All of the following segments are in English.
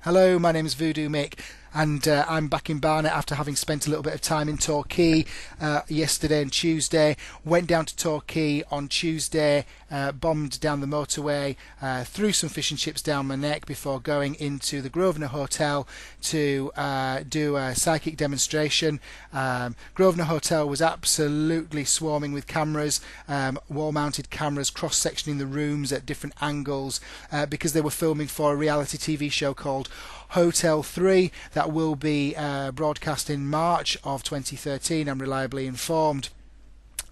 Hello, my name is Voodoo Mick, and I'm back in Barnet after having spent a little bit of time in Torquay yesterday and Tuesday. Went down to Torquay on Tuesday, bombed down the motorway, threw some fish and chips down my neck before going into the Grosvenor Hotel to do a psychic demonstration. Grosvenor Hotel was absolutely swarming with cameras, wall-mounted cameras cross-sectioning the rooms at different angles because they were filming for a reality TV show called Hotel 3 that will be broadcast in March of 2013, I'm reliably informed.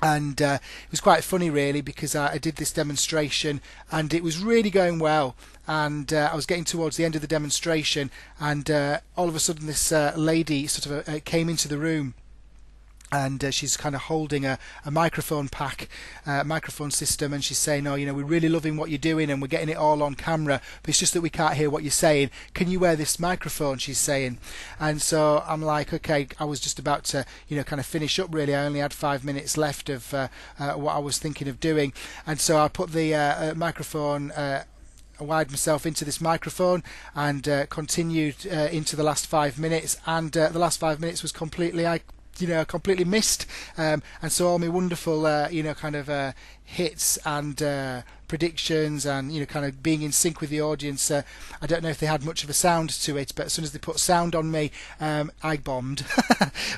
And it was quite funny really, because I did this demonstration and it was really going well, and I was getting towards the end of the demonstration, and all of a sudden this lady sort of came into the room, and she's kind of holding a microphone microphone system, and she's saying, "Oh, we're really loving what you're doing, and we're getting it all on camera, but it's just that we can't hear what you're saying. Can you wear this microphone?" she's saying. And so I'm like, okay, I was just about to, kind of finish up really. I only had 5 minutes left of what I was thinking of doing, and so I put the microphone. I wired myself into this microphone and continued into the last 5 minutes, and the last 5 minutes was completely missed, and so all my wonderful hits and predictions and kind of being in sync with the audience, I don't know if they had much of a sound to it, but as soon as they put sound on me, I bombed.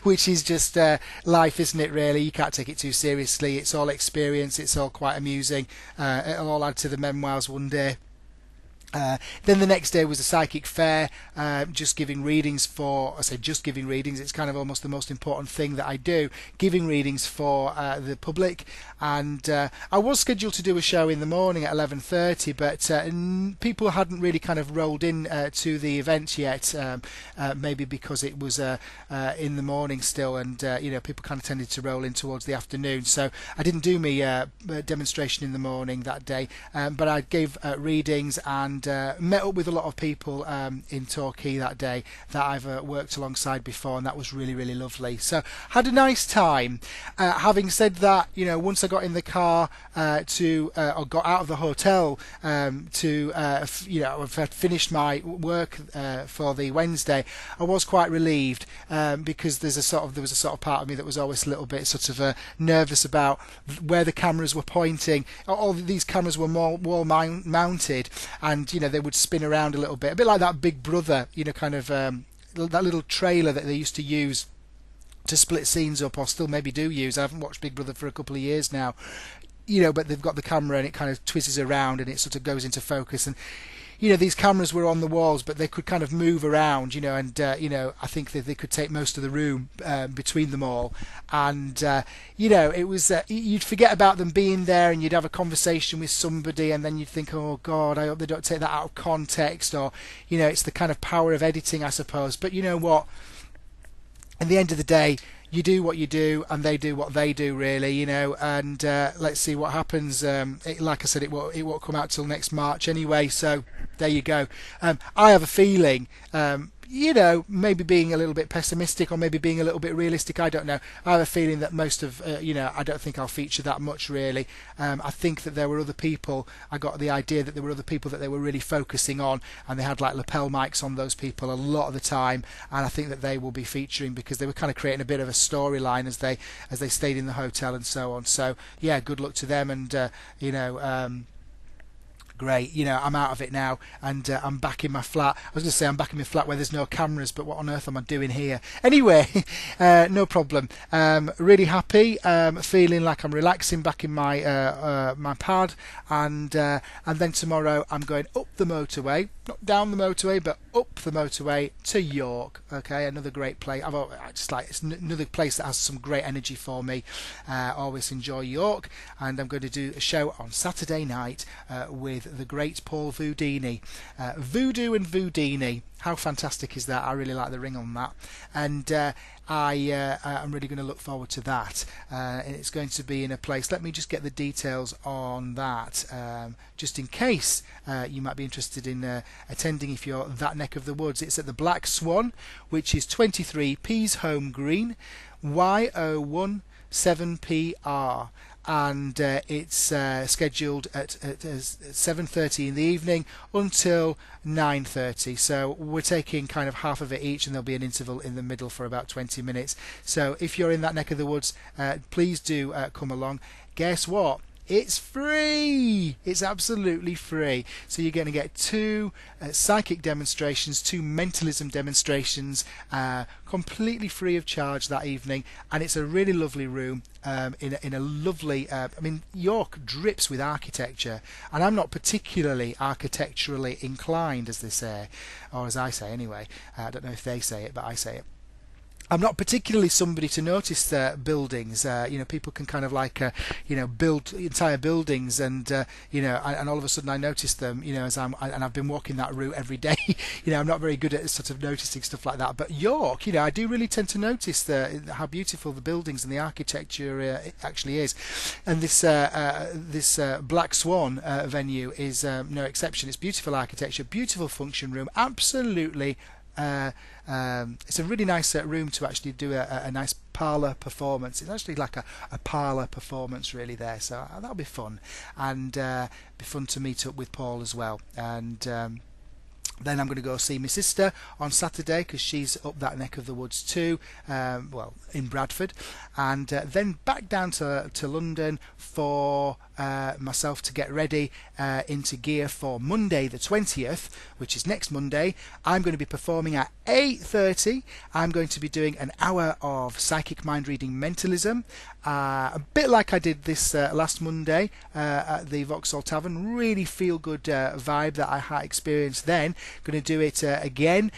Which is just life, isn't it, really? You can't take it too seriously. It's all experience, it's all quite amusing. It'll all add to the memoirs one day. Then the next day was a psychic fair, just giving readings for, I say just giving readings, it's kind of almost the most important thing that I do, giving readings for the public. And I was scheduled to do a show in the morning at 11:30, but people hadn't really kind of rolled in to the event yet, maybe because it was in the morning still, and people kind of tended to roll in towards the afternoon. So I didn't do my demonstration in the morning that day, but I gave readings and met up with a lot of people in Torquay that day that I've worked alongside before, and that was really, really lovely. So had a nice time. Having said that, once I got in the car or got out of the hotel I've had finished my work for the Wednesday, I was quite relieved, because there was a sort of part of me that was always a little bit sort of nervous about where the cameras were pointing. All these cameras were more wall mounted, and they would spin around a little bit, a bit like that Big Brother, that little trailer that they used to use to split scenes up, or still maybe do use. I haven't watched Big Brother for a couple of years now, but they've got the camera and it kind of twizzes around and it sort of goes into focus. And these cameras were on the walls, but they could kind of move around, and I think that they could take most of the room between them all. And it was you'd forget about them being there, and you'd have a conversation with somebody, and then you'd think, oh God, I hope they don't take that out of context, or it's the kind of power of editing, I suppose. But you know what? In the end of the day, you do what you do and they do what they do, really, and let's see what happens. Like I said, it won't come out till next March anyway, so there you go. I have a feeling, maybe being a little bit pessimistic or maybe being a little bit realistic, I don't know. I have a feeling that most of, I don't think I'll feature that much, really. I think that there were other people, I got the idea that there were other people that they were really focusing on, and they had like lapel mics on those people a lot of the time, and I think that they will be featuring because they were kind of creating a bit of a storyline as they stayed in the hotel and so on. So yeah, good luck to them, and great, I'm out of it now, and I'm back in my flat. I was going to say I'm back in my flat where there's no cameras, but what on earth am I doing here? Anyway, no problem. Really happy, feeling like I'm relaxing back in my my pad, and then tomorrow I'm going up the motorway, not down the motorway, but up the motorway to York. Okay, another great place. It's another place that has some great energy for me. Always enjoy York, and I'm going to do a show on Saturday night with the great Paul Voodini, Voodoo and Voodini. How fantastic is that? I really like the ring on that, and I'm really going to look forward to that. It's going to be in a place, let me just get the details on that, just in case you might be interested in attending if you're that neck of the woods. It's at the Black Swan, which is 23 Peas Home Green, YO1 7PR, and it's scheduled at 7:30 in the evening until 9:30. So we're taking kind of half of it each, and there'll be an interval in the middle for about 20 minutes. So if you're in that neck of the woods, please do come along. Guess what? It's free. It's absolutely free. So you're going to get two psychic demonstrations, two mentalism demonstrations, completely free of charge that evening, and it's a really lovely room in a lovely. I mean, York drips with architecture, and I'm not particularly architecturally inclined, as they say, or as I say anyway. I don't know if they say it, but I say it. I'm not particularly somebody to notice buildings. People can kind of like, build entire buildings, and and all of a sudden I notice them. And I've been walking that route every day. I'm not very good at sort of noticing stuff like that. But York, I do really tend to notice how beautiful the buildings and the architecture actually is. And this Black Swan venue is no exception. It's beautiful architecture, beautiful function room, absolutely. It's a really nice room to actually do a nice parlour performance. It's actually like a parlour performance really there, so that'll be fun, and be fun to meet up with Paul as well. And then I'm going to go see my sister on Saturday, because she's up that neck of the woods too, in Bradford, and then back down to London for myself to get ready into gear for Monday the 20th, which is next Monday. I'm going to be performing at 8:30. I'm going to be doing an hour of psychic mind reading mentalism, a bit like I did this last Monday at the Vauxhall Tavern. Really feel good vibe that I had experienced then. Going to do it again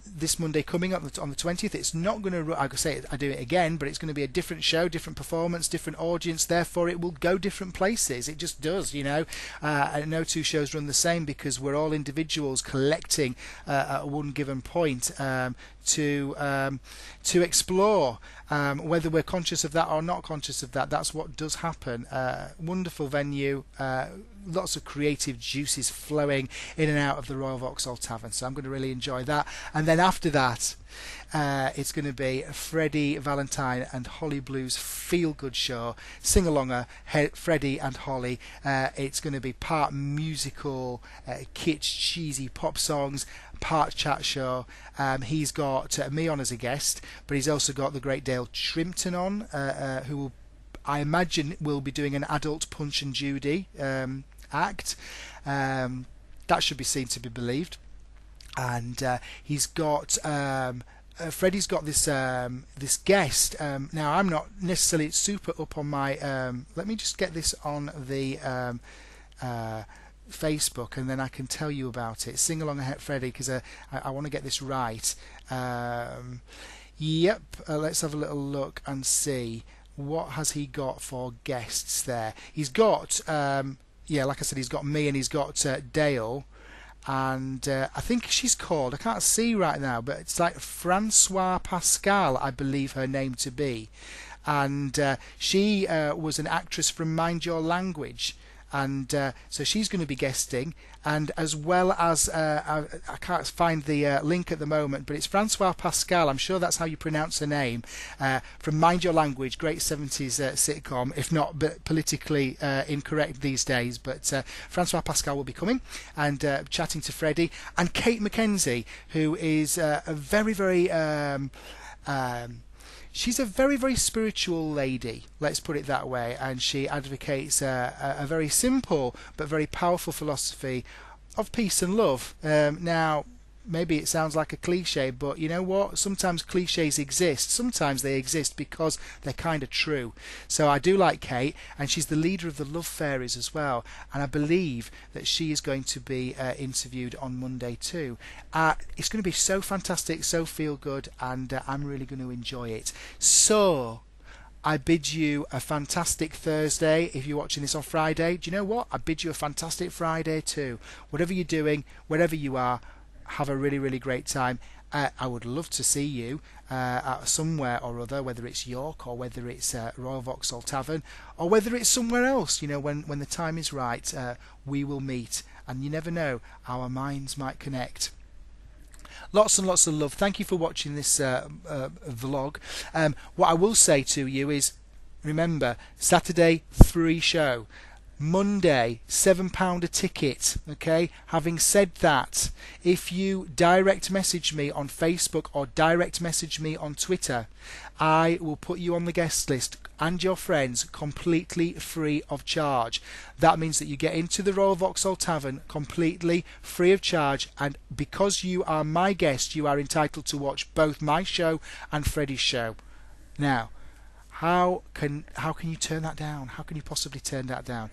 this Monday coming up on the 20th. It's not going to, like I say, I do it again, but it's going to be a different show, different performance, different audience. Therefore, it will go different places. It just does, and no two shows run the same, because we're all individuals collecting at one given point to explore, whether we're conscious of that or not conscious of that. That's what does happen. Wonderful venue, lots of creative juices flowing in and out of the Royal Vauxhall Tavern, so I'm going to really enjoy that. And then after that, it's going to be Freddie, Valentine and Holly Blues feel good show. Singalonga, Freddie and Holly. It's going to be part musical, kitsch, cheesy pop songs, part chat show. He's got me on as a guest, but he's also got the great Dale Shrimpton on, who will, I imagine, will be doing an adult Punch and Judy act. That should be seen to be believed. And he's got Freddie's got this guest. Now I'm not necessarily super up on my. Let me just get this on the Facebook, and then I can tell you about it. Sing along ahead, Freddie, because I want to get this right. Yep. Let's have a little look and see what has he got for guests there. He's got like I said, he's got me, and he's got Dale. And I think she's called, I can't see right now, but it's like Francois Pascal, I believe her name to be. And she was an actress from Mind Your Language. And so she's going to be guesting, and as well as I can't find the link at the moment, but it's Francois Pascal, I'm sure that's how you pronounce her name, from Mind Your Language, great 70s sitcom, if not but politically incorrect these days. But Francois Pascal will be coming and chatting to Freddie, and Kate McKenzie, who is a very, very she's a very, very spiritual lady, let's put it that way, and she advocates a very simple but very powerful philosophy of peace and love. Now, maybe it sounds like a cliche, but you know what? Sometimes cliches exist. Sometimes they exist because they're kind of true. So I do like Kate, and she's the leader of the Love Fairies as well. And I believe that she is going to be interviewed on Monday too. It's going to be so fantastic, so feel good, and I'm really going to enjoy it. So I bid you a fantastic Thursday. If you're watching this on Friday, do you know what? I bid you a fantastic Friday too. Whatever you're doing, wherever you are, have a really, really great time. I would love to see you somewhere or other, whether it's York or whether it's Royal Vauxhall Tavern or whether it's somewhere else. When the time is right, we will meet, and you never know, our minds might connect. Lots and lots of love. Thank you for watching this vlog. What I will say to you is, Remember, Saturday, free show. Monday, £7 a ticket. Okay, having said that, if you direct message me on Facebook or direct message me on Twitter, I will put you on the guest list and your friends completely free of charge. That means that you get into the Royal Vauxhall Tavern completely free of charge, and because you are my guest, you are entitled to watch both my show and Freddie's show. Now, how can you turn that down? How can you possibly turn that down?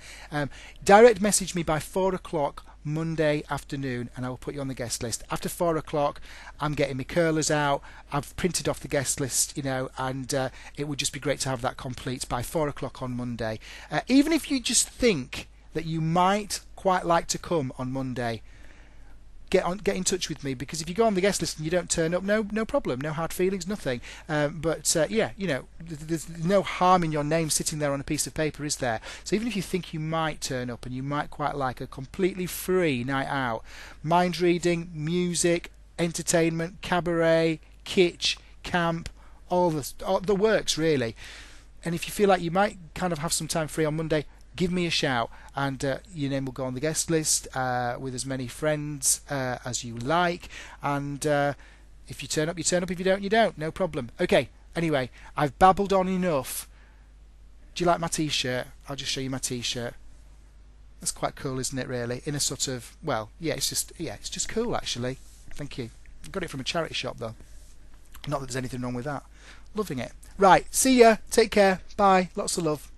Direct message me by 4 o'clock Monday afternoon and I will put you on the guest list. After 4 o'clock I'm getting my curlers out. I've printed off the guest list, and it would just be great to have that complete by 4 o'clock on Monday. Even if you just think that you might quite like to come on Monday, get in touch with me, because if you go on the guest list and you don't turn up, no problem, no hard feelings, nothing. There's no harm in your name sitting there on a piece of paper, is there? So even if you think you might turn up and you might quite like a completely free night out, mind reading, music, entertainment, cabaret, kitsch, camp, all the works really. And if you feel like you might kind of have some time free on Monday, give me a shout, and your name will go on the guest list with as many friends as you like. And if you turn up, you turn up. If you don't, you don't. No problem. Okay, anyway, I've babbled on enough. Do you like my t-shirt? I'll just show you my t-shirt. That's quite cool, isn't it, really? In a sort of, well, it's just cool, actually. Thank you. I got it from a charity shop, though. Not that there's anything wrong with that. Loving it. Right, see ya. Take care. Bye. Lots of love.